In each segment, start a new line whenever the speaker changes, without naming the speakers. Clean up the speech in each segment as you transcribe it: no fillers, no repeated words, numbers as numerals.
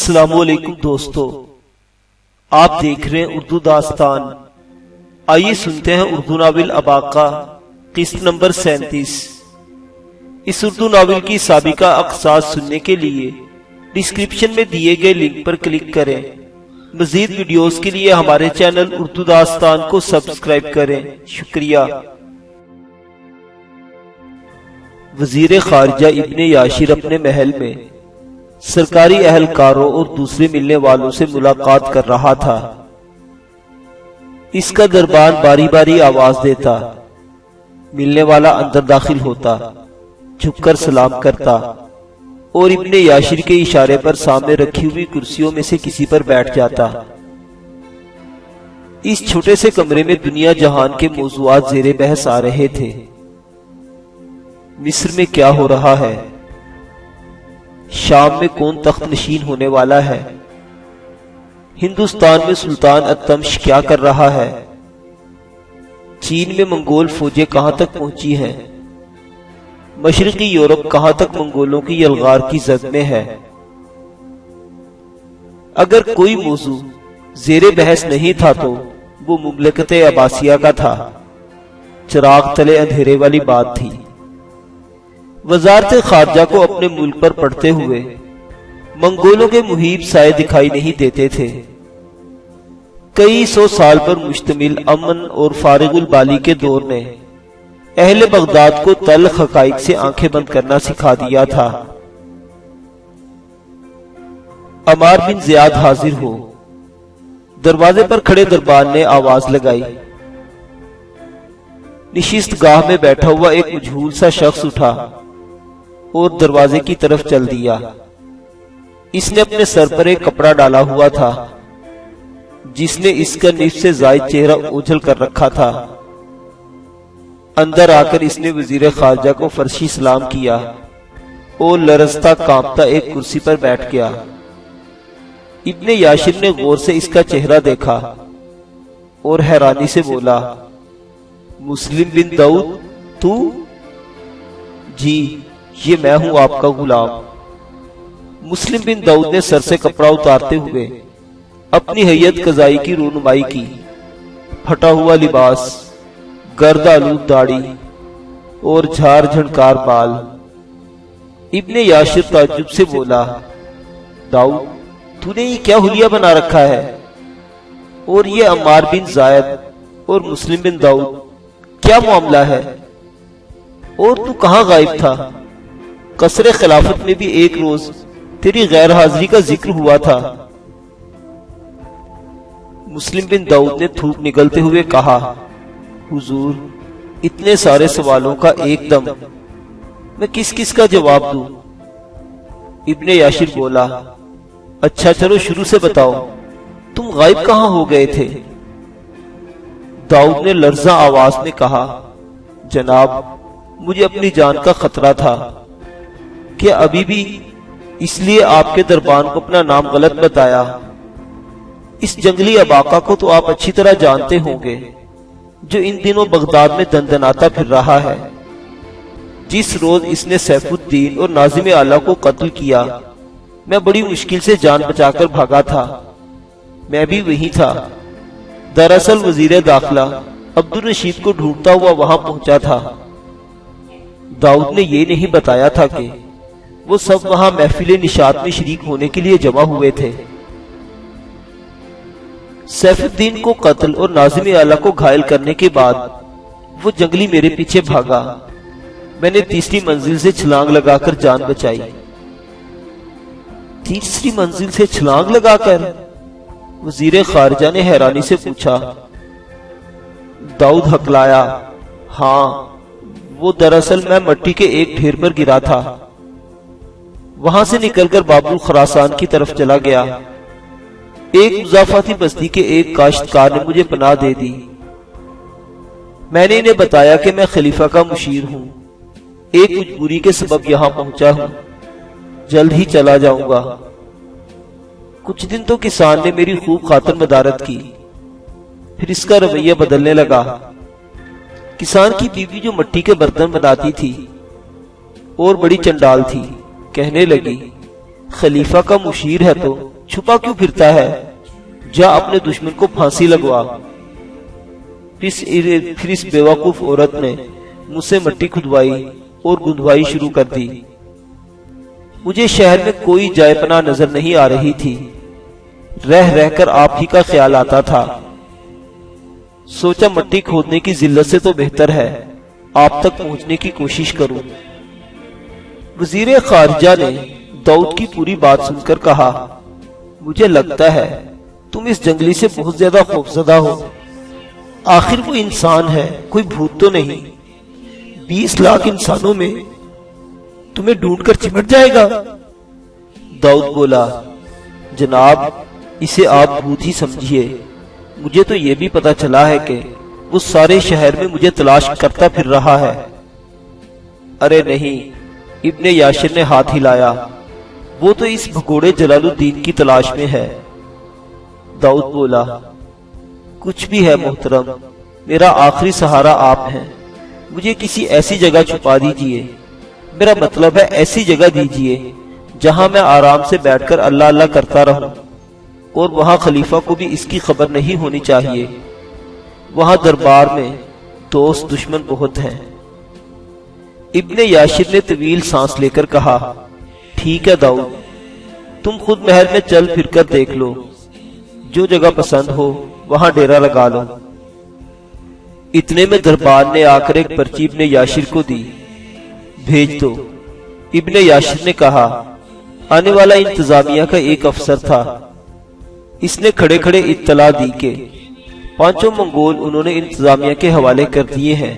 السلام علیکم دوستو، آپ دیکھ رہے ہیں اردو داستان۔ آئیے سنتے ہیں اردو ناول اباقہ قسط نمبر 37۔ اس اردو ناول کی سابقہ اقساط سننے کے لیے ڈسکرپشن میں دیے گئے لنک پر کلک کریں۔ مزید ویڈیوز کے لیے ہمارے چینل اردو داستان کو سبسکرائب کریں۔ شکریہ۔ وزیر خارجہ ابن یاشر اپنے محل میں سرکاری اہلکاروں اور دوسرے ملنے والوں سے ملاقات کر رہا تھا۔ اس کا دربان باری باری آواز دیتا، ملنے والا اندر داخل ہوتا، جھک کر سلام کرتا اور ابن یاشر کے اشارے پر سامنے رکھی ہوئی کرسیوں میں سے کسی پر بیٹھ جاتا۔ اس چھوٹے سے کمرے میں دنیا جہان کے موضوعات زیر بحث آ رہے تھے۔ مصر میں کیا ہو رہا ہے؟ شام میں کون تخت نشین ہونے والا ہے؟ ہندوستان میں سلطان التمش کیا کر رہا ہے؟ چین میں منگول فوجیں کہاں تک پہنچی ہیں؟ مشرقی یورپ کہاں تک منگولوں کی یلغار کی زد میں ہے؟ اگر کوئی موضوع زیر بحث نہیں تھا تو وہ مملکت عباسیہ کا تھا۔ چراغ تلے اندھیرے والی بات تھی۔ وزارت خارجہ کو اپنے ملک پر پڑتے ہوئے منگولوں کے مہیب سائے دکھائی نہیں دیتے تھے۔ کئی سو سال پر مشتمل امن اور فارغ البالی کے دور نے اہل بغداد کو تلخ حقائق سے آنکھیں بند کرنا سکھا دیا تھا۔ عمار بن زیاد حاضر ہو، دروازے پر کھڑے دربان نے آواز لگائی۔ نشست گاہ میں بیٹھا ہوا ایک مجہول سا شخص اٹھا اور دروازے کی طرف چل دیا۔ اس نے اپنے سر پر ایک کپڑا ڈالا ہوا تھا جس نے اس کا نصف سے زائد چہرہ اوجھل کر رکھا تھا۔ اندر آ کر اس نے وزیر خارجہ کو فرشی سلام کیا اور لرزتا کانپتا ایک کرسی پر بیٹھ گیا۔ ابن یاشر نے غور سے اس کا چہرہ دیکھا اور حیرانی سے بولا، مسلم بن داؤد تو؟ جی، یہ میں ہوں آپ کا غلام۔ مسلم بن داؤد نے سر سے کپڑا اتارتے ہوئے اپنی حیت قضائی کی رونمائی کی۔ پھٹا ہوا لباس، گرد آلود داڑھی اور جھاڑ جھنکار بال۔ ابن یاشر تعجب سے بولا، داؤد، تو نے یہ کیا حلیہ بنا رکھا ہے؟ اور یہ عمار بن زید اور مسلم بن داؤد کیا معاملہ ہے؟ اور تو کہاں غائب تھا؟ قصر خلافت میں بھی ایک روز تیری غیر حاضری کا ذکر ہوا تھا۔ مسلم بن داؤد نے تھوک نگلتے ہوئے کہا، حضور، اتنے سارے سوالوں کا ایک دم میں کس کا جواب دوں؟ ابن یاشر بولا، اچھا چلو شروع سے بتاؤ، تم غائب کہاں ہو گئے تھے؟ داؤد نے لرزاں آواز میں کہا، جناب، مجھے اپنی جان کا خطرہ تھا۔ کیا ابھی بھی اس لیے آپ کے دربان کو اپنا نام غلط بتایا؟ اس جنگلی اباقہ کو تو آپ اچھی طرح جانتے ہوں گے، جو ان دنوں بغداد میں دندناتا پھر رہا ہے۔ جس روز اس نے سیف الدین اور ناظم اعلیٰ کو قتل کیا، میں بڑی مشکل سے جان بچا کر بھاگا تھا۔ میں بھی وہی تھا۔ دراصل وزیر داخلہ عبدالرشید کو ڈھونڈتا ہوا وہاں پہنچا تھا۔ داؤد نے یہ نہیں بتایا تھا کہ وہ سب وہاں محفل نشاط میں شریک ہونے کے لیے جمع ہوئے تھے۔ سیف الدین کو قتل اور ناظم اعلیٰ کو گھائل کرنے کے بعد وہ جنگلی میرے پیچھے بھاگا۔ میں نے تیسری منزل سے چھلانگ لگا کر جان بچائی۔ تیسری منزل سے چھلانگ لگا کر؟ وزیر خارجہ نے حیرانی سے پوچھا۔ داؤد ہکلایا، ہاں، وہ دراصل میں مٹی کے ایک ڈھیر پر گرا تھا۔ وہاں سے نکل کر بابل خراسان کی طرف چلا گیا۔ ایک مضافاتی بستی کے ایک کاشتکار نے مجھے پناہ دے دی۔ میں نے انہیں بتایا کہ میں خلیفہ کا مشیر ہوں، ایک مجبوری کے سبب یہاں پہنچا ہوں، جلد ہی چلا جاؤں گا۔ کچھ دن تو کسان نے میری خوب خاطر مدارت کی، پھر اس کا رویہ بدلنے لگا۔ کسان کی بیوی جو مٹی کے برتن بناتی تھی اور بڑی چنڈال تھی، کہنے لگی، خلیفہ کا مشیر ہے تو چھپا کیوں پھرتا ہے؟ جا اپنے دشمن کو پھانسی لگوا۔ پھر اس بیوقوف عورت نے مجھ سے مٹی کھدوائی اور گندوائی شروع کر دی۔ مجھے شہر میں کوئی جائے پناہ نظر نہیں آ رہی تھی، رہ رہ کر آپ ہی کا خیال آتا تھا۔ سوچا مٹی کھودنے کی ذلت سے تو بہتر ہے آپ تک پہنچنے کی کوشش کروں۔ وزیر خارجہ نے داؤد کی پوری بات سن کر کہا، مجھے لگتا ہے تم اس جنگلی سے بہت زیادہ خوفزدہ ہو۔ آخر وہ انسان ہے، کوئی بھوت تو نہیں۔ 20 لاکھ انسانوں میں تمہیں ڈھونڈ کر چمٹ جائے گا۔ داؤد بولا، جناب اسے آپ بھوت ہی سمجھیے، مجھے تو یہ بھی پتا چلا ہے کہ وہ سارے شہر میں مجھے تلاش کرتا پھر رہا ہے۔ ارے نہیں، ابن یاشر نے ہاتھ ہلایا، وہ تو اس بھگوڑے جلال الدین کی تلاش میں ہے۔ داؤد بولا، کچھ بھی ہے محترم، میرا آخری سہارا آپ ہیں، مجھے کسی ایسی جگہ چھپا دیجئے، میرا مطلب ہے ایسی جگہ دیجئے جہاں میں آرام سے بیٹھ کر اللہ اللہ کرتا رہوں، اور وہاں خلیفہ کو بھی اس کی خبر نہیں ہونی چاہیے۔ وہاں دربار میں دوست دشمن بہت ہیں۔ ابن یاشر نے طویل سانس لے کر کہا، ٹھیک ہے داؤد، تم خود محل میں چل پھر کر دیکھ لو، جو جگہ پسند ہو وہاں ڈیرا لگا لو۔ اتنے میں دربار نے آ کر ایک پرچی ابن یاشر کو دی، بھیج دو۔ ابن یاشر نے کہا، آنے والا انتظامیہ کا ایک افسر تھا، اس نے کھڑے کھڑے اطلاع دی کہ 5 منگول انہوں نے انتظامیہ کے حوالے کر دیے ہیں۔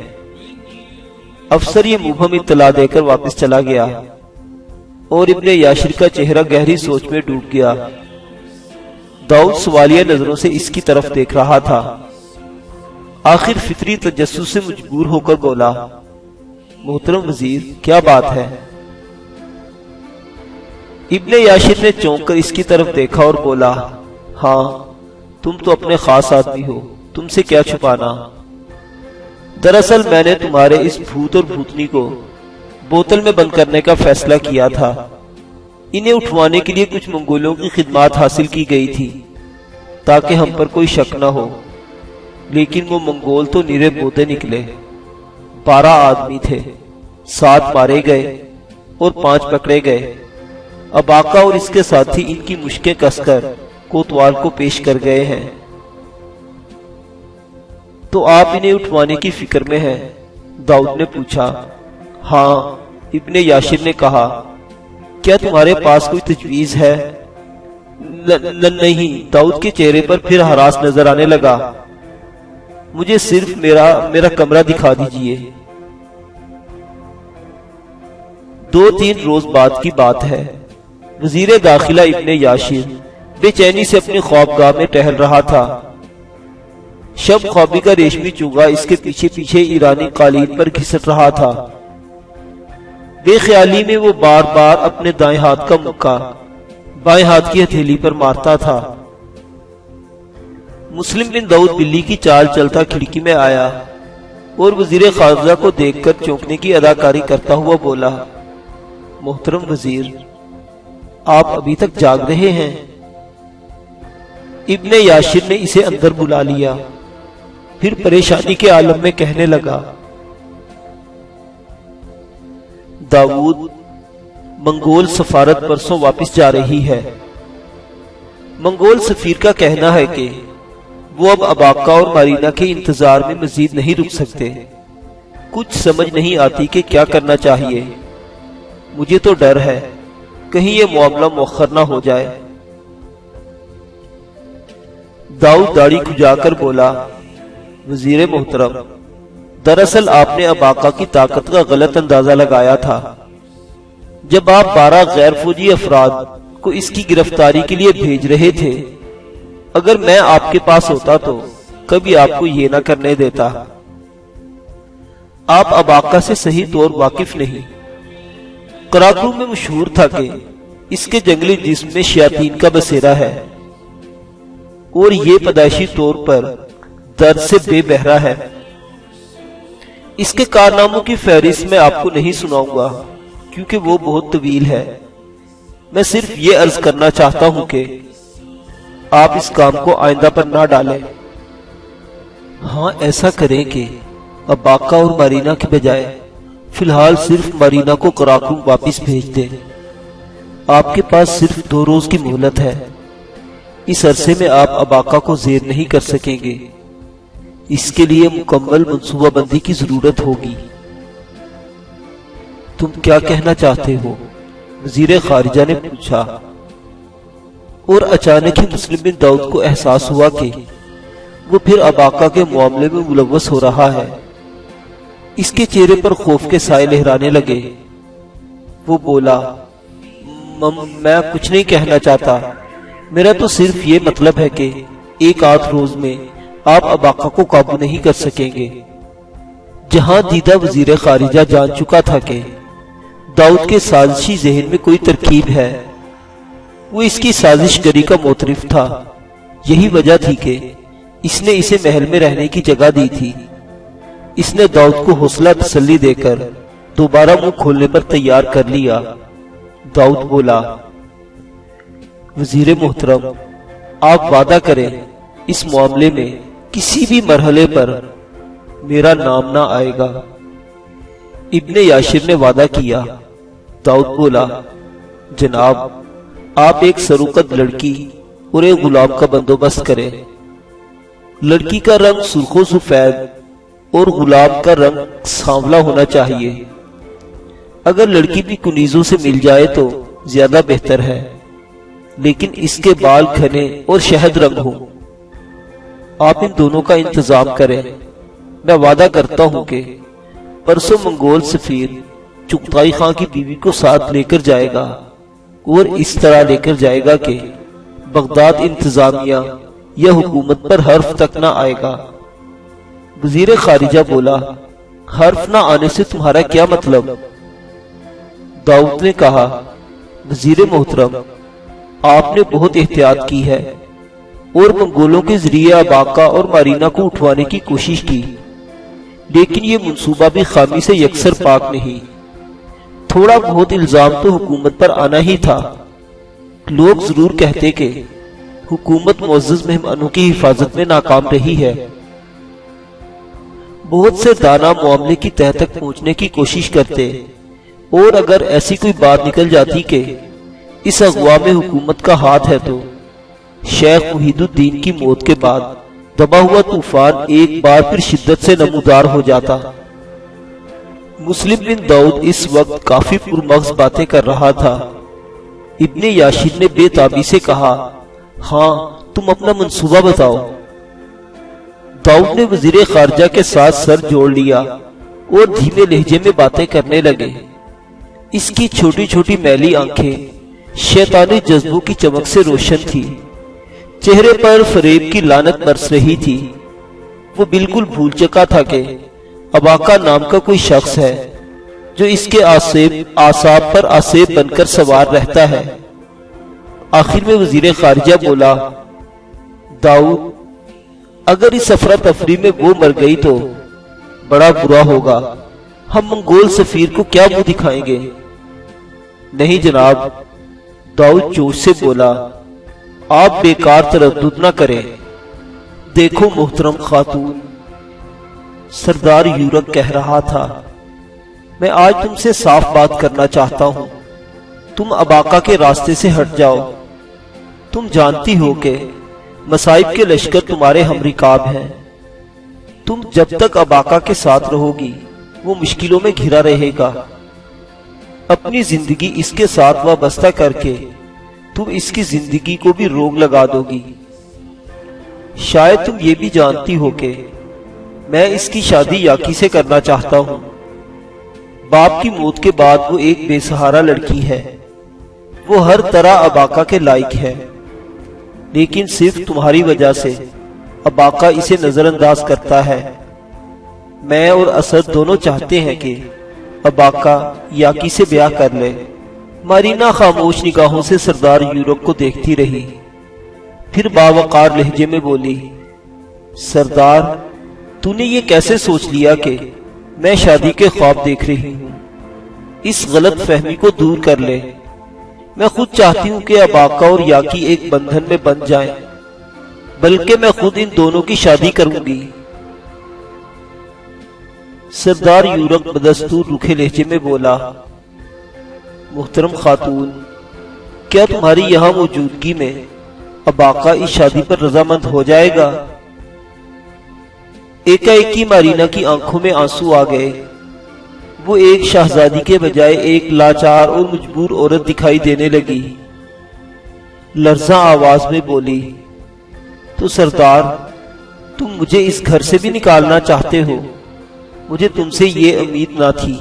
افسر یہ مبہم اطلاع دے کر واپس چلا گیا، اور ابن یاشر کا چہرہ گہری سوچ میں ڈوب گیا۔ داؤد سوالیہ نظروں سے اس کی طرف دیکھ رہا تھا۔ آخر فطری تجسس سے مجبور ہو کر بولا، محترم وزیر کیا بات ہے؟ ابن یاشر نے چونک کر اس کی طرف دیکھا اور بولا، ہاں تم تو اپنے خاص آدمی ہو، تم سے کیا چھپانا۔ دراصل میں نے تمہارے اس بھوت اور بھوتنی کو بوتل میں بند کرنے کا فیصلہ کیا تھا۔ انہیں اٹھوانے کے لیے کچھ منگولوں کی خدمات حاصل کی گئی تھی تاکہ ہم پر کوئی شک نہ ہو، لیکن وہ منگول تو نیرے بوتے نکلے۔ 12 آدمی تھے، 7 مارے گئے اور 5 پکڑے گئے۔ اب آقا اور اس کے ساتھی ان کی مشکیں کس کر کوتوال کو پیش کر گئے ہیں۔ تو آپ انہیں اٹھوانے کی فکر میں ہیں؟ داؤد نے پوچھا۔ ہاں، ابن یاشر نے کہا، کیا تمہارے پاس کوئی تجویز ہے؟ نہیں، داؤد کے چہرے پر پھر ہراس نظر آنے لگا۔ مجھے صرف میرا کمرہ دکھا دیجئے۔ 2-3 روز بعد کی بات ہے، وزیر داخلہ ابن یاشر بے چینی سے اپنی خوابگاہ میں ٹہل رہا تھا۔ شب خوابی کا ریشمی چوغا اس کے پیچھے پیچھے ایرانی قالین پر گھسٹ رہا تھا۔ بے خیالی میں وہ بار بار اپنے دائیں ہاتھ کا مکہ بائیں ہاتھ کی ہتھیلی پر مارتا تھا۔ مسلم بن داؤد بلی کی چال چلتا کھڑکی میں آیا اور وزیر خارجہ کو دیکھ کر چونکنے کی اداکاری کرتا ہوا بولا، محترم وزیر، آپ ابھی تک جاگ رہے ہیں؟ ابن یاشر نے اسے اندر بلا لیا، پھر پریشانی کے عالم میں کہنے لگا، داؤد، منگول سفارت پرسوں واپس جا رہی ہے۔ منگول سفیر کا کہنا ہے کہ وہ اب اباقہ اور مارینا کے انتظار میں مزید نہیں رک سکتے۔ کچھ سمجھ نہیں آتی کہ کیا کرنا چاہیے۔ مجھے تو ڈر ہے کہیں یہ معاملہ مؤخر نہ ہو جائے۔ داؤد داڑھی کھجا کر بولا، وزیر محترم، دراصل آپ نے اباقہ کی طاقت کا غلط اندازہ لگایا تھا۔ جب آپ 12 غیر فوجی افراد کو اس کی گرفتاری کے لیے بھیج رہے تھے، اگر میں آپ کے پاس ہوتا تو کبھی آپ کو یہ نہ کرنے دیتا۔ آپ اباقہ سے صحیح طور واقف نہیں۔ قراقرو میں مشہور تھا کہ اس کے جنگلی جسم میں شیاطین کا بسیرا ہے، اور یہ پیدائشی طور پر درد سے بے بہرا ہے۔ اس کے کارناموں کی فہرست میں آپ کو نہیں سناؤں گا کیونکہ وہ بہت طویل ہے۔ میں صرف یہ عرض کرنا چاہتا ہوں کہ آپ اس کام کو آئندہ پر نہ ڈالیں۔ ہاں ایسا کریں کہ اباقہ اور مارینہ کے بجائے فی الحال صرف مارینہ کو قراقرم واپس بھیج دیں۔ آپ کے پاس صرف 2 روز کی مہلت ہے۔ اس عرصے میں آپ اباقہ کو زیر نہیں کر سکیں گے۔ اس کے لیے مکمل منصوبہ بندی کی ضرورت ہوگی۔ تم کیا کہنا چاہتے ہو؟ وزیر خارجہ نے پوچھا، اور اچانک ہی مسلم بن داؤد کو احساس ہوا کہ وہ پھر اباقہ کے معاملے میں ملوث ہو رہا ہے۔ اس کے چہرے پر خوف کے سائے لہرانے لگے۔ وہ بولا، میں کچھ نہیں کہنا چاہتا، میرا تو صرف یہ مطلب ہے کہ 1 روز میں آپ اباقہ کو قابو نہیں کر سکیں گے۔ جہاں دیدہ وزیر خارجہ جان چکا تھا کہ داؤد کے سازشی ذہن میں کوئی ترکیب ہے، وہ اس کی سازش گری کا معترف تھا۔ یہی وجہ تھی کہ اس نے اسے محل میں رہنے کی جگہ دی تھی۔ اس نے داؤد کو حوصلہ تسلی دے کر دوبارہ منہ کھولنے پر تیار کر لیا۔ داؤد بولا، وزیر محترم، آپ وعدہ کریں اس معاملے میں کسی بھی مرحلے پر میرا نام نہ آئے گا۔ ابن یاشر نے وعدہ کیا۔ داؤد بولا، جناب، آپ ایک سروقت لڑکی اور ایک غلام کا بندوبست کریں۔ لڑکی کا رنگ سرخ و سفید اور غلام کا رنگ سانولا ہونا چاہیے۔ اگر لڑکی بھی کنیزوں سے مل جائے تو زیادہ بہتر ہے، لیکن اس کے بال گھنے اور شہد رنگ ہوں۔ آپ ان دونوں کا انتظام کریں۔ میں وعدہ کرتا ہوں کہ پرسوں منگول سفیر چغتائی خان کی بیوی کو ساتھ لے کر جائے گا، اور اس طرح لے کر جائے گا کہ بغداد انتظامیہ یا حکومت پر حرف تک نہ آئے گا۔ وزیر خارجہ بولا، حرف نہ آنے سے تمہارا کیا مطلب؟ داؤد نے کہا، وزیر محترم، آپ نے بہت احتیاط کی ہے اور منگولوں کے ذریعے اباقہ اور مارینہ کو اٹھوانے کی کوشش کی، لیکن یہ منصوبہ بھی خامی سے یکسر پاک نہیں۔ تھوڑا بہت الزام تو حکومت پر آنا ہی تھا۔ لوگ ضرور کہتے کہ حکومت معزز مہمانوں کی حفاظت میں ناکام رہی ہے۔ بہت سے دانا معاملے کی تہہ تک پہنچنے کی کوشش کرتے، اور اگر ایسی کوئی بات نکل جاتی کہ اس اغوا میں حکومت کا ہاتھ ہے تو شیخ محید الدین کی موت کے بعد دبا ہوا طوفان ایک بار پھر شدت سے نمودار ہو جاتا۔ مسلم بن داؤد اس وقت کافی پرمغز باتیں کر رہا تھا۔ ابن یاشر نے بے تابی سے کہا، ہاں تم اپنا منصوبہ بتاؤ۔ داؤد نے وزیر خارجہ کے ساتھ سر جوڑ لیا اور دھیمے لہجے میں باتیں کرنے لگے۔ اس کی چھوٹی چھوٹی میلی آنکھیں شیطانی جذبوں کی چمک سے روشن تھی، چہرے پر فریب کی لعنت برس رہی تھی۔ وہ بالکل بھول چکا تھا کہ اباقہ نام کا کوئی شخص ہے جو اس کے اعصاب پر آسیب بن کر سوار رہتا ہے۔ آخر میں وزیر خارجہ بولا، داؤد، اگر اس افراتفری میں وہ مر گئی تو بڑا برا ہوگا۔ ہم منگول سفیر کو کیا منہ دکھائیں گے؟ نہیں جناب، داؤد جوش سے بولا، آپ بیکار تردد نہ کریں۔ دیکھو محترم خاتون، سردار یورک کہہ رہا تھا، میں آج تم سے صاف بات کرنا چاہتا ہوں۔ تم اباقہ کے راستے سے ہٹ جاؤ۔ تم جانتی ہو کہ مصائب کے لشکر تمہارے ہم رکاب ہیں۔ تم جب تک اباقہ کے ساتھ رہو گی وہ مشکلوں میں گھرا رہے گا۔ اپنی زندگی اس کے ساتھ وابستہ کر کے تم اس کی زندگی کو بھی روگ لگا دو گی۔ شاید تم یہ بھی جانتی ہو کہ میں اس کی شادی یاکی سے کرنا چاہتا ہوں۔ باپ کی موت کے بعد وہ ایک بے سہارا لڑکی ہے۔ وہ ہر طرح اباقہ کے لائق ہے، لیکن صرف تمہاری وجہ سے اباقہ اسے نظر انداز کرتا ہے۔ میں اور اسد دونوں چاہتے ہیں کہ اباقہ یاکی سے بیاہ کر لے۔ مارینہ خاموش نگاہوں سے سردار یورک کو دیکھتی رہی، پھر باوقار لہجے میں بولی، سردار، تو نے یہ کیسے سوچ لیا کہ میں شادی کے خواب دیکھ رہی ہوں؟ اس غلط فہمی کو دور کر لے۔ میں خود چاہتی ہوں کہ اباقہ اور یاکی ایک بندھن میں بندھ جائیں بلکہ میں خود ان دونوں کی شادی کروں گی۔ سردار یورک بدستور روکھے لہجے میں بولا، محترم خاتون، کیا تمہاری یہاں موجودگی میں اباقہ اس شادی پر رضامند ہو جائے گا؟ ایک مارینہ کی آنکھوں میں آنسو آ گئے۔ وہ ایک شہزادی کے بجائے ایک لاچار اور مجبور عورت دکھائی دینے لگی۔ لرزاں آواز میں بولی، تو سردار، تم مجھے اس گھر سے بھی نکالنا چاہتے ہو؟ مجھے تم سے یہ امید نہ تھی۔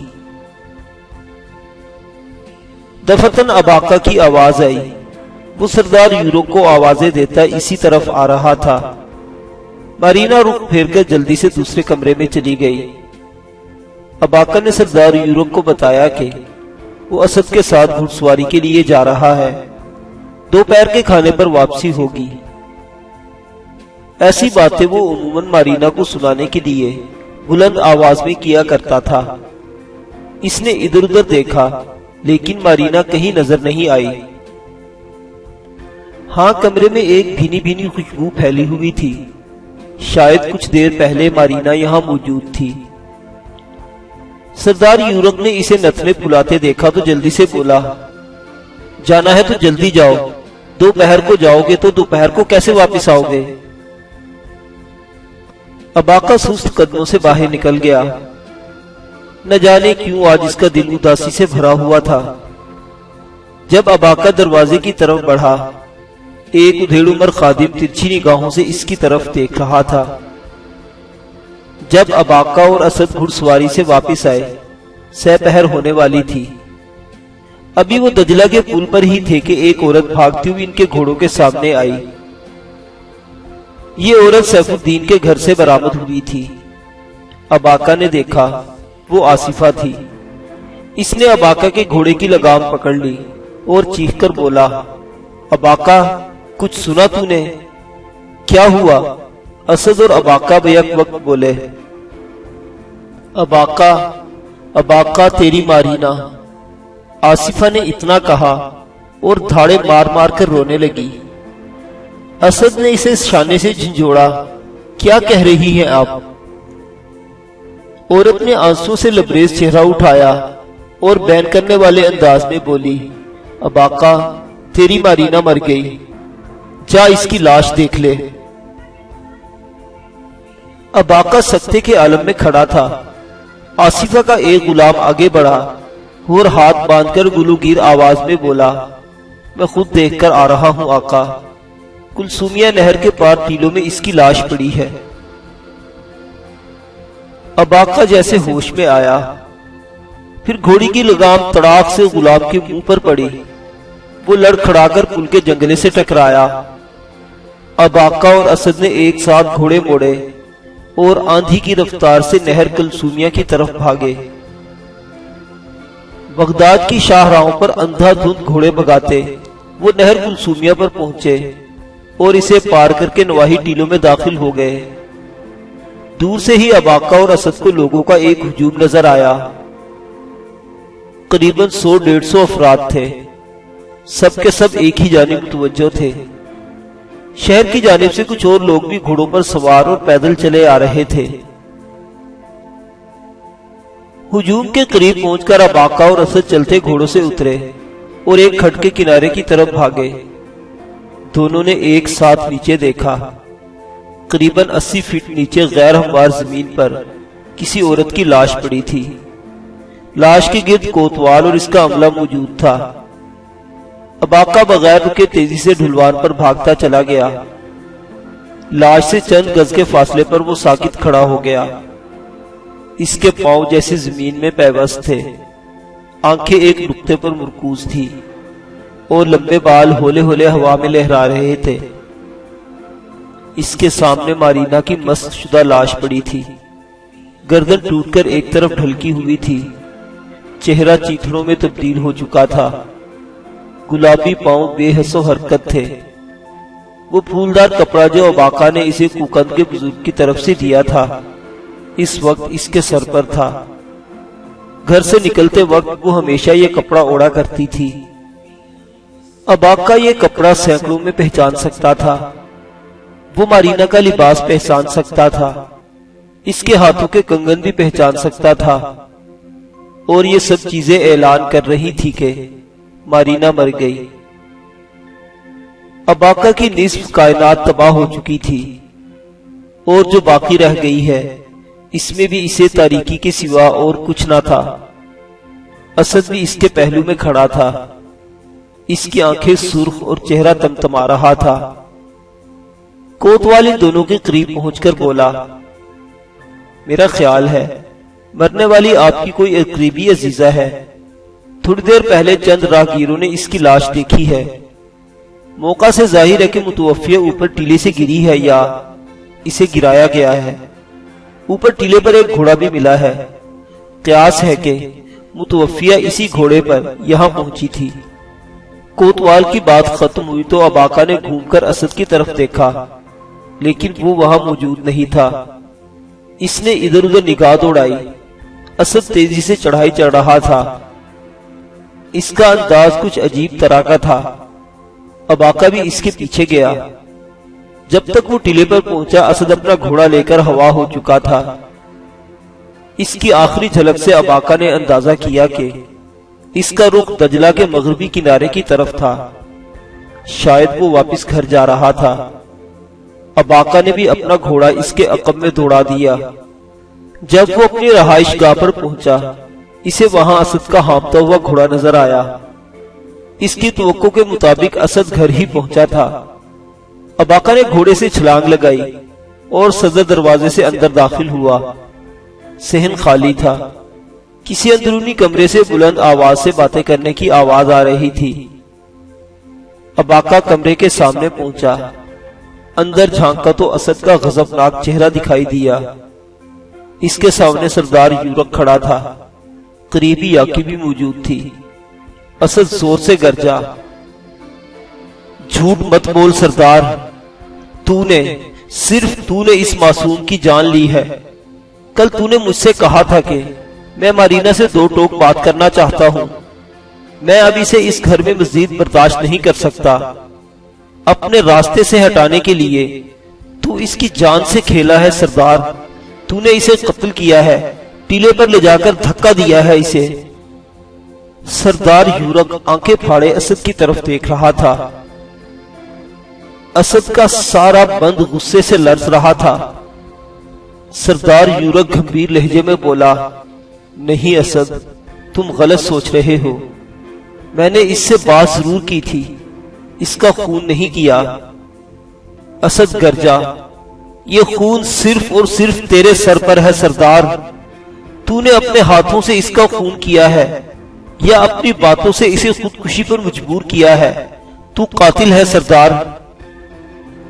دفتن اباقہ کی آواز آئی۔ وہ سردار یورک کو آوازیں دیتا اسی طرف آ رہا تھا۔ مارینہ رخ پھیر کر جلدی سے دوسرے کمرے میں چلی گئی۔ اباقہ نے سردار یورک کو بتایا کہ وہ اسد کے ساتھ گھڑ سواری کے لیے جا رہا ہے، دوپہر کے کھانے پر واپسی ہوگی۔ ایسی باتیں وہ عموماً مارینہ کو سنانے کے لیے بلند آواز میں کیا کرتا تھا۔ اس نے ادھر ادھر دیکھا لیکن مارینہ کہیں نظر نہیں آئی۔ ہاں، کمرے میں ایک بھینی بھینی خوشبو پھیلی ہوئی تھی۔ شاید کچھ دیر پہلے مارینہ یہاں موجود تھی۔ سردار یورک نے اسے نتنے پھلاتے دیکھا تو جلدی سے بولا، جانا ہے تو جلدی جاؤ، دوپہر کو جاؤ گے تو دوپہر کو کیسے واپس آؤ گے؟ اباقہ سست قدموں سے باہر نکل گیا۔ نہ جانے کیوں آج اس کا دل اداسی سے بھرا ہوا تھا۔ جب اباقہ دروازے کی طرف بڑھا، ایک ادھیڑ عمر خادم ترچھی نگاہوں سے اس کی طرف دیکھ رہا تھا۔ جب اباقہ اور اسد گھڑ سواری سے واپس آئے، سہ پہر ہونے والی تھی۔ ابھی وہ دجلہ کے پل پر ہی تھے کہ ایک عورت بھاگتی ہوئی ان کے گھوڑوں کے سامنے آئی۔ یہ عورت سیف الدین کے گھر سے برآمد ہوئی تھی۔ اباقہ نے دیکھا وہ آصفہ تھی۔ اس نے اباقہ کے گھوڑے کی لگام پکڑ لی اور چیخ کر بولا، اباقہ، کچھ سنا تو نے؟ کیا ہوا؟ اسد اور اباقہ بیک وقت بولے۔ اباقہ، اباقہ تیری مارینہ، آصفہ نے اتنا کہا اور دھاڑے مار مار کر رونے لگی۔ اسد نے اسے شانے سے جھنجھوڑا، کیا کہہ رہی ہیں آپ؟ عورت نے آنسو سے لبریز چہرہ اٹھایا اور بین کرنے والے انداز میں بولی، اباقہ، تیری مارینہ مر گئی، جا اس کی لاش دیکھ لے۔ اباقہ سکتے کے عالم میں کھڑا تھا۔ آصفہ کا ایک غلام آگے بڑھا اور ہاتھ باندھ کر گلوگیر آواز میں بولا، میں خود دیکھ کر آ رہا ہوں آقا، کلثومیہ نہر کے پار ٹیلوں میں اس کی لاش پڑی ہے۔ اباقہ جیسے ہوش میں آیا، پھر گھوڑی کی لگام تڑاک سے غلام کے منہ پر پڑی۔ وہ لڑکھڑا کر پل کے جنگلے سے ٹکرایا۔ اباقہ اور اسد نے ایک ساتھ گھوڑے موڑے اور آندھی کی رفتار سے نہر کلثومیہ کی طرف بھاگے۔ بغداد کی شاہراہوں پر اندھا دھند گھوڑے بھگاتے وہ نہر کلثومیہ پر پہنچے اور اسے پار کر کے نواحی ٹیلوں میں داخل ہو گئے۔ دور سے ہی اباقہ اور اسد کو لوگوں کا ایک ہجوم نظر آیا۔ قریباً 100-150 افراد تھے۔ سب کے سب ایک ہی جانب متوجہ تھے۔ شہر کی جانب سے کچھ اور لوگ بھی گھوڑوں پر سوار اور پیدل چلے آ رہے تھے۔ ہجوم کے قریب پہنچ کر اباقہ اور اسد چلتے گھوڑوں سے اترے اور ایک کھڈ کے کنارے کی طرف بھاگے۔ دونوں نے ایک ساتھ نیچے دیکھا۔ قریباً 80 فٹ نیچے غیر ہموار زمین پر کسی عورت کی لاش پڑی تھی۔ لاش کے گرد کوتوال اور اس کا عملہ موجود تھا۔ اباقہ بغیر رکے تیزی سے ڈھلوان پر بھاگتا چلا گیا۔ لاش سے چند گز کے فاصلے پر وہ ساکت کھڑا ہو گیا۔ اس کے پاؤں جیسے زمین میں پیوست تھے، آنکھیں ایک نقطے پر مرکوز تھی اور لمبے بال ہولے ہولے ہوا میں لہرا رہے تھے۔ اس کے سامنے مارینہ کی مسخ شدہ لاش پڑی تھی۔ گردن ٹوٹ کر ایک طرف ڈھلکی ہوئی تھی، چہرہ چیتڑوں میں تبدیل ہو چکا تھا، گلابی پاؤں بے حس و حرکت تھے۔ وہ پھولدار کپڑا جو اباقہ نے اسے کوکند کے بزرگ کی طرف سے دیا تھا اس وقت اس کے سر پر تھا۔ گھر سے نکلتے وقت وہ ہمیشہ یہ کپڑا اوڑا کرتی تھی۔ اباقہ یہ کپڑا سینکڑوں میں پہچان سکتا تھا۔ وہ مارینہ کا لباس پہچان سکتا تھا، اس کے ہاتھوں کے کنگن بھی پہچان سکتا تھا، اور یہ سب چیزیں اعلان کر رہی تھی کہ مارینہ مر گئی۔ اباکا کی نصف کائنات تباہ ہو چکی تھی، اور جو باقی رہ گئی ہے اس میں بھی اسے تاریکی کے سوا اور کچھ نہ تھا۔ اسد بھی اس کے پہلو میں کھڑا تھا، اس کی آنکھیں سرخ اور چہرہ تمتما رہا تھا۔ کوتوال ان دونوں کے قریب پہنچ کر بولا، میرا خیال ہے مرنے والی آپ کی کوئی قریبی عزیزہ ہے۔ تھوڑی دیر پہلے چند راہگیروں نے اس کی لاش دیکھی ہے۔ موقع سے ظاہر ہے کہ متوفیہ اوپر ٹیلے سے گری ہے یا اسے گرایا گیا ہے۔ اوپر ٹیلے پر ایک گھوڑا بھی ملا ہے، قیاس ہے کہ متوفیہ اسی گھوڑے پر یہاں پہنچی تھی۔ کوتوال کی بات ختم ہوئی تو اباکا نے گھوم کر اسد کی طرف دیکھا، لیکن وہ وہاں موجود نہیں تھا۔ اس نے ادھر ادھر نگاہ دوڑائی۔ اسد تیزی سے چڑھائی چڑھ رہا تھا، اس کا انداز کچھ عجیب طرح کا تھا۔ اباکا بھی اس کے پیچھے گیا۔ جب تک وہ ٹیلے پر پہنچا اسد اپنا گھوڑا لے کر ہوا ہو چکا تھا۔ اس کی آخری جھلک سے اباکا نے اندازہ کیا کہ اس کا رخ دجلہ کے مغربی کنارے کی طرف تھا، شاید وہ واپس گھر جا رہا تھا۔ اباکا نے بھی اپنا گھوڑا اس کے عقب میں دوڑا دیا۔ جب وہ اپنی رہائش گاہ پر پہنچا اسے وہاں اسد کا ہانپتا ہوا گھوڑا نظر آیا۔ اس کی توقع کے مطابق اسد گھر ہی پہنچا تھا۔ اباکا نے گھوڑے سے چھلانگ لگائی اور صدر دروازے سے اندر داخل ہوا۔ صحن خالی تھا، کسی اندرونی کمرے سے بلند آواز سے باتیں کرنے کی آواز آ رہی تھی۔ اباکا کمرے کے سامنے پہنچا، اندر جھانکا تو اسد کا غضبناک چہرہ دکھائی دیا۔ اس کے سامنے سردار یورک کھڑا تھا، قریبی یاکی بھی موجود تھی۔ اسد زور سے گرجا، جھوٹ مت بول سردار، صرف تو نے اس معصوم کی جان لی ہے۔ کل تو نے مجھ سے کہا تھا کہ میں مارینہ سے دو ٹوک بات کرنا چاہتا ہوں۔ میں اب اسے اس گھر میں مزید برداشت نہیں کر سکتا۔ اپنے راستے سے ہٹانے کے لیے تو اس کی جان سے کھیلا ہے سردار۔ تو نے اسے قتل کیا ہے، ٹیلے پر لے جا کر دھکا دیا ہے اسے۔ سردار یورک آنکھیں پھاڑے اسد کی طرف دیکھ رہا تھا۔ اسد کا سارا بند غصے سے لرز رہا تھا۔ سردار یورک گھمبیر لہجے میں بولا، نہیں اسد، تم غلط سوچ رہے ہو۔ میں نے اس سے بات ضرور کی تھی، اس کا خون نہیں کیا۔ اسد گرجا، یہ خون صرف اور صرف تیرے سر پر ہے سردار۔ تو نے اپنے ہاتھوں سے اس کا خون کیا ہے یا اپنی باتوں سے اسے خودکشی پر مجبور کیا ہے۔ تو قاتل ہے سردار۔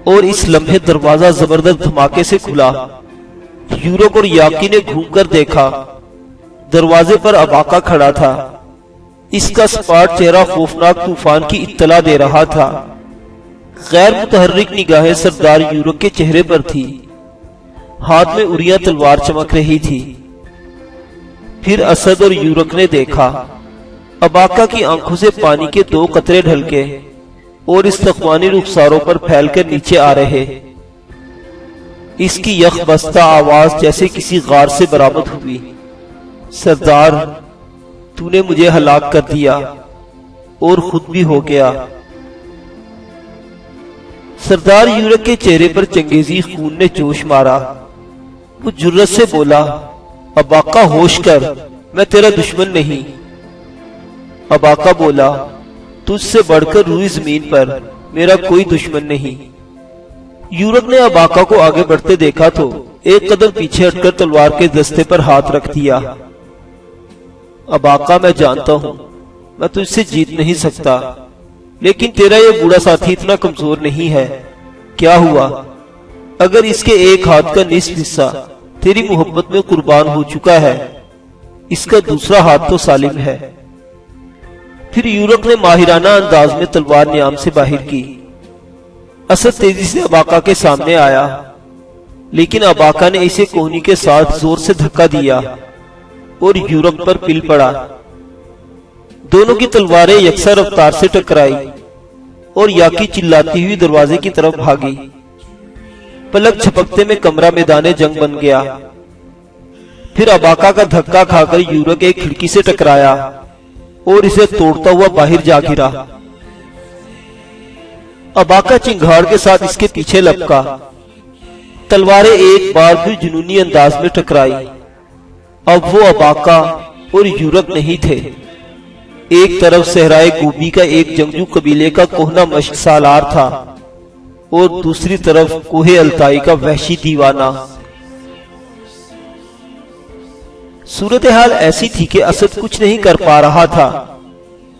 اور اس لمحے دروازہ زبردست دھماکے سے کھلا۔ یورک اور یاکی نے گھوم کر دیکھا، دروازے پر اباکا کھڑا تھا۔ اس کا سپاٹ چہرہ خوفناک طوفان کی اطلاع دے رہا تھا۔ غیر متحرک نگاہیں سردار یورک کے چہرے پر تھی، ہاتھ میں اریاں تلوار چمک رہی تھی۔ پھر اسد اور یورک نے دیکھا، اباکا کی آنکھوں سے پانی کے دو قطرے ڈھلکے اور استخوانی رخساروں پر پھیل کر نیچے آ رہے۔ اس کی یخ بستہ آواز جیسے کسی غار سے برآمد ہوئی، سردار، تو نے مجھے ہلاک کر دیا اور خود بھی ہو گیا۔ سردار یورک کے چہرے پر چنگیزی خون نے جوش مارا۔ وہ جرأت سے بولا، اباکا ہوش کر، میں تیرا دشمن نہیں۔ اباکا بولا، تجھ سے بڑھ کر روئی زمین پر میرا کوئی دشمن نہیں۔ یورک نے اباکا کو آگے بڑھتے دیکھا تو ایک قدم پیچھے ہٹ کر تلوار کے دستے پر ہاتھ رکھ دیا۔ اباکا، میں جانتا ہوں میں تجھ سے جیت نہیں سکتا، لیکن تیرا یہ بوڑھا ساتھی اتنا کمزور نہیں ہے۔ کیا ہوا؟ اگر اس کے ایک ہاتھ کا نصف حصہ تیری محبت میں قربان ہو چکا ہے، اس کا دوسرا ہاتھ تو سالم ہے۔ پھر یورک نے ماہرانہ انداز میں تلوار نیام سے باہر کی۔ اسد تیزی سے اباکا کے سامنے آیا، لیکن اباکا نے اسے کوہنی کے ساتھ زور سے دھکا دیا اور یورک پر پل پڑا۔ دونوں کی تلواریں یکساں رفتار سے ٹکرائی اور یاکی چلاتی ہوئی دروازے کی طرف بھاگی۔ پلک جھپکتے میں کمرہ میدان جنگ بن گیا۔ پھر اباقہ کا دھکا کھا کر یورک ایک کھڑکی سے ٹکرایا اور اسے توڑتا ہوا باہر جا گرا۔ اباقہ چنگھاڑ کے ساتھ اس کے پیچھے لپکا۔ تلواریں ایک بار پھر جنونی انداز میں ٹکرائی۔ اب وہ اباقہ اور یورک نہیں تھے۔ ایک طرف صحرائے گوبی کا ایک جنگجو قبیلے کا کہنہ مشق سالار تھا اور دوسری طرف کوہ التائی کا وحشی دیوانہ۔ صورتحال ایسی تھی کہ اسد کچھ نہیں کر پا رہا تھا۔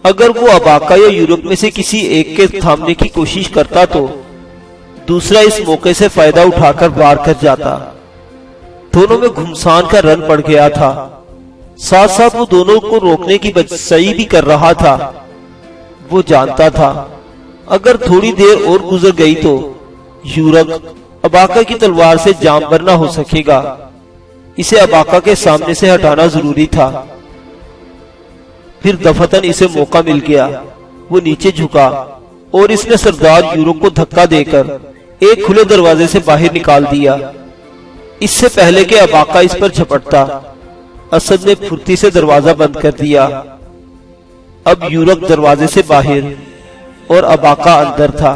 اگر وہ اباقہ یا یورک میں سے کسی ایک کے تھامنے کی کوشش کرتا تو دوسرا اس موقع سے فائدہ اٹھا کر وار کر جاتا۔ دونوں میں گھمسان کا رن پڑ گیا تھا۔ ساتھ ساتھ وہ دونوں کو روکنے کی بچائی بھی کر رہا تھا۔ وہ جانتا تھا اگر تھوڑی دیر اور گزر گئی تو یورک اباقہ کی تلوار سے جام بر نہ ہو سکے گا۔ اسے اباقہ کے سامنے سے ہٹانا ضروری تھا۔ پھر دفتن اسے موقع مل گیا۔ وہ نیچے جھکا اور اس نے سردار یورک کو دھکا دے کر ایک کھلے دروازے سے باہر نکال دیا۔ اس سے پہلے کہ اباقہ اس پر جھپٹتا، اسد نے پھرتی سے دروازہ بند کر دیا۔ اب یورک دروازے سے باہر اور اباقہ اندر تھا۔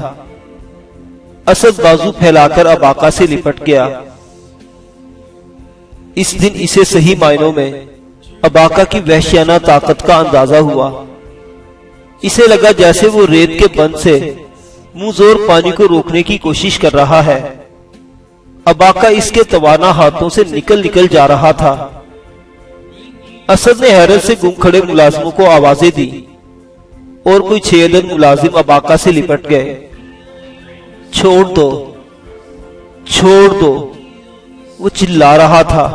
اسد بازو پھیلا کر اباقہ سے لپٹ گیا۔ اس دن اسے صحیح معنوں میں اباقہ کی وحشیانہ طاقت کا اندازہ ہوا۔ اسے لگا جیسے وہ ریت کے بند سے منہ زور پانی کو روکنے کی کوشش کر رہا ہے۔ اباقہ اس کے توانا ہاتھوں سے نکل جا رہا تھا۔ اسد نے حیرت سے گم کھڑے ملازموں کو آوازیں دی اور کوئی 6 عدد ملازم اباقہ سے لپٹ گئے۔ چھوڑ دو، چھوڑ دو، وہ چلا رہا تھا۔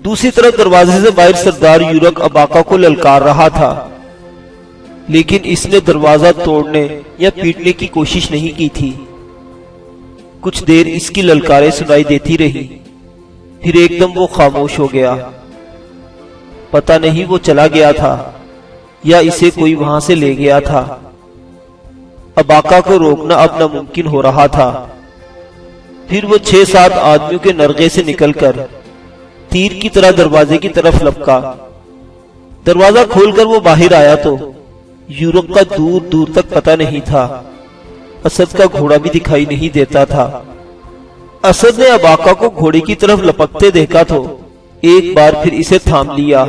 دوسری طرف دروازے سے باہر سردار یورک اباقہ کو للکار رہا تھا، لیکن اس نے دروازہ توڑنے یا پیٹنے کی کوشش نہیں کی تھی۔ کچھ دیر اس کی للکاریں سنائی دیتی رہی، پھر ایک دم وہ خاموش ہو گیا۔ پتہ نہیں وہ چلا گیا تھا یا اسے کوئی وہاں سے لے گیا تھا۔ اباقہ کو روکنا اب ناممکن ہو رہا تھا۔ پھر وہ 6-7 آدمیوں کے نرغے سے نکل کر تیر کی طرح دروازے کی طرف لپکا۔ دروازہ کھول کر وہ باہر آیا تو یورک کا دور دور تک پتہ نہیں تھا۔ اسد کا گھوڑا بھی دکھائی نہیں دیتا تھا۔ اسد نے اباقہ کو گھوڑے کی طرف لپکتے دیکھا تو ایک بار پھر اسے تھام لیا۔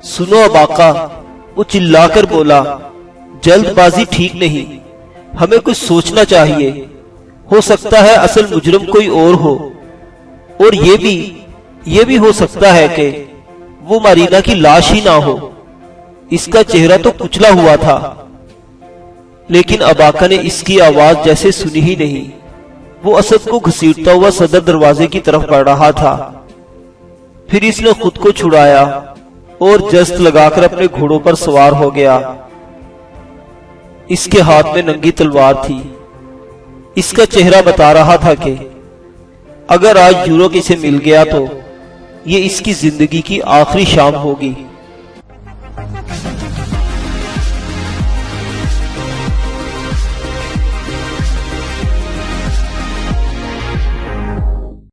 سنو اباقہ، وہ چلا کر بولا، جلد بازی ٹھیک نہیں، ہمیں کچھ سوچنا چاہیے۔ ہو سکتا ہے اصل مجرم کوئی اور ہو، اور یہ بھی ہو سکتا ہے کہ وہ مارینا کی لاش ہی نہ ہو۔ اس کا چہرہ تو کچلا ہوا تھا۔ لیکن اباقہ نے اس کی آواز جیسے سنی ہی نہیں۔ وہ اسد کو گھسیٹتا ہوا صدر دروازے کی طرف بڑھ رہا تھا۔ پھر اس نے خود کو چھڑایا اور جست لگا کر اپنے گھوڑوں پر سوار ہو گیا۔ اس کے ہاتھ میں ننگی تلوار تھی۔ اس کا چہرہ بتا رہا تھا کہ اگر آج یورک اسے مل گیا تو یہ اس کی زندگی کی آخری شام ہوگی۔